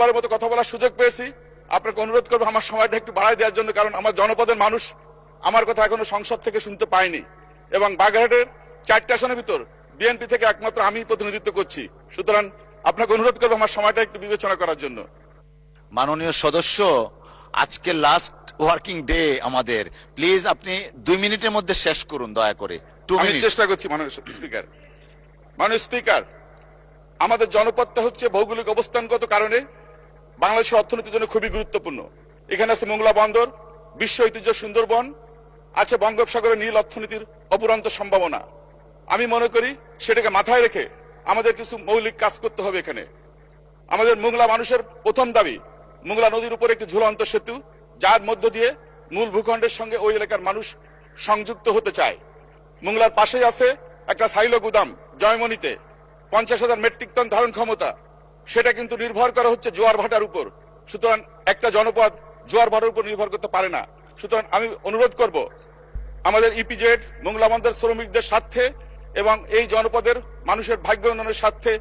প্রথমবারের মতো কথা বলার সুযোগ পেয়েছি। আপনাকে অনুরোধ করবো আমার সময়টা একটু বাড়ায় দেওয়ার জন্য, কারণ আমার জনপদের মানুষ আমার কথা এখনো সংসদ থেকে শুনতে পায়নি, এবং বাগেরহাটের 4টি আসনের ভিতর বিএনপি থেকে একমাত্র আমি প্রতিনিধিত্ব করছি। সুতরাং আপনাকে অনুরোধ করবো আমার সময়টা একটু বিবেচনা করার জন্য। মাননীয় সদস্য, আজকে লাস্ট ওয়ার্কিং ডে আমাদের, প্লিজ আপনি 2 মিনিটের মধ্যে শেষ করুন দয়া করে। 2 আমি মিনিট চেষ্টা করছি। মাননীয় স্পিকার, আমাদের জনপদটা হচ্ছে ভৌগোলিক অবস্থানগত কারণে বাংলাদেশের অর্থনীতির জন্য খুবই গুরুত্বপূর্ণ। এখানে আছে মোংলা বন্দর, বিশ্ব ঐতিহ্য সুন্দরবন, আছে বঙ্গোপসাগরের নীল অর্থনীতির অপুরন্ত সম্ভাবনা। আমি মনে করি সেটাকে মাথায় রেখে আমাদের কিছু মৌলিক কাজ করতে হবে। এখানে আমাদের মোংলা মানুষের প্রথম দাবি মোংলা নদীর উপর একটি ঝুলন্ত সেতু, যার মধ্য দিয়ে মূল ভূখণ্ডের সঙ্গে ওই এলাকার মানুষ সংযুক্ত হতে চায়। মোংলার পাশেই আছে একটা সাইলো গুদাম জয়মনিতে, 50,000 মেট্রিক টন ধারণ ক্ষমতা। সেটা কিন্তু নির্ভর করা হচ্ছে জোয়ার ভাটার উপর। সুতরাং একটা জনপদ জোয়ার ভাটার উপর নির্ভর করতে পারে না। সুতরাং আমি অনুরোধ করব আমাদের ইপিজেড মোংলা বন্দর শ্রমিকদের স্বার্থে এবং এই জনপদের মানুষের ভাগ্য উন্নয়নের স্বার্থে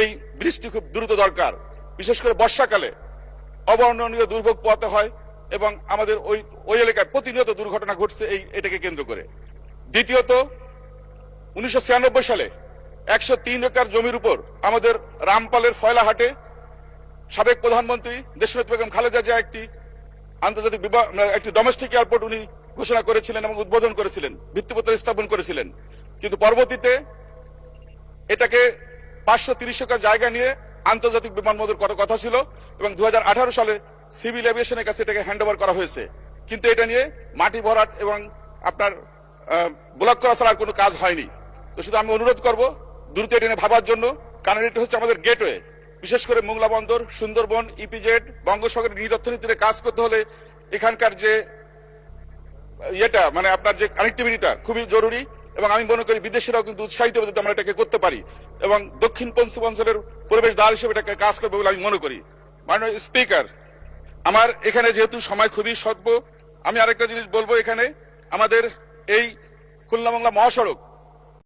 এই বৃষ্টি খুব দ্রুত দরকার। বিশেষ করে বর্ষাকালে অবর্ণনীয় দুর্ভোগ পোহাতে হয় এবং আমাদের ওই এলাকায় প্রতিনিয়ত দুর্ঘটনা ঘটছে এটাকে কেন্দ্র করে। দ্বিতীয়ত, 1996 সালে 103 একর জমির উপর আমাদের রামপালের ফয়লাহাটে সাবেক প্রধানমন্ত্রী দেশনেত্রী বেগম খালেদা জিয়া একটি আন্তর্জাতিক একটি ডোমেস্টিক এয়ারপোর্ট উনি ঘোষণা করেছিলেন এবং উদ্বোধন করেছিলেন, ভিত্তিপত্র স্থাপন করেছিলেন। কিন্তু পরবর্তীতে এটাকে 530 একর জায়গা নিয়ে আন্তর্জাতিক বিমানবন্দর করার কথা ছিল এবং 2018 সালে সিভিল এভিয়েশনের কাছে এটাকে হ্যান্ডওভার করা হয়েছে। কিন্তু এটা নিয়ে মাটি ভরাট এবং আপনার ব্লক করা ছাড়া আর কোনো কাজ হয়নি। তো শুধু আমি অনুরোধ করব দ্রুত এটা নিয়ে ভাবার জন্য, কারণ এটা হচ্ছে আমাদের গেটওয়ে। বিশেষ করে মোংলা বন্দর, সুন্দরবন, ইপিজেড, বঙ্গোপসাগরের নীল অর্থনীতিতে কাজ করতে হলে এখানকার যে মানে আপনার যে কানেক্টিভিটিটা খুবই জরুরি, এবং আমি মনে করি বিদেশিরাও কিন্তু উৎসাহিত হবে যদি আমরা এটাকে করতে পারি, এবং দক্ষিণ পশ্চিমাঞ্চলের পরিবেশ দ্বার হিসেবে এটাকে কাজ করবে বলে আমি মনে করি। মাননীয় স্পিকার, আমার এখানে যেহেতু সময় খুবই স্বল্প, আমি আরেকটা জিনিস বলবো। এখানে আমাদের এই খুলনা মোংলা মহাসড়ক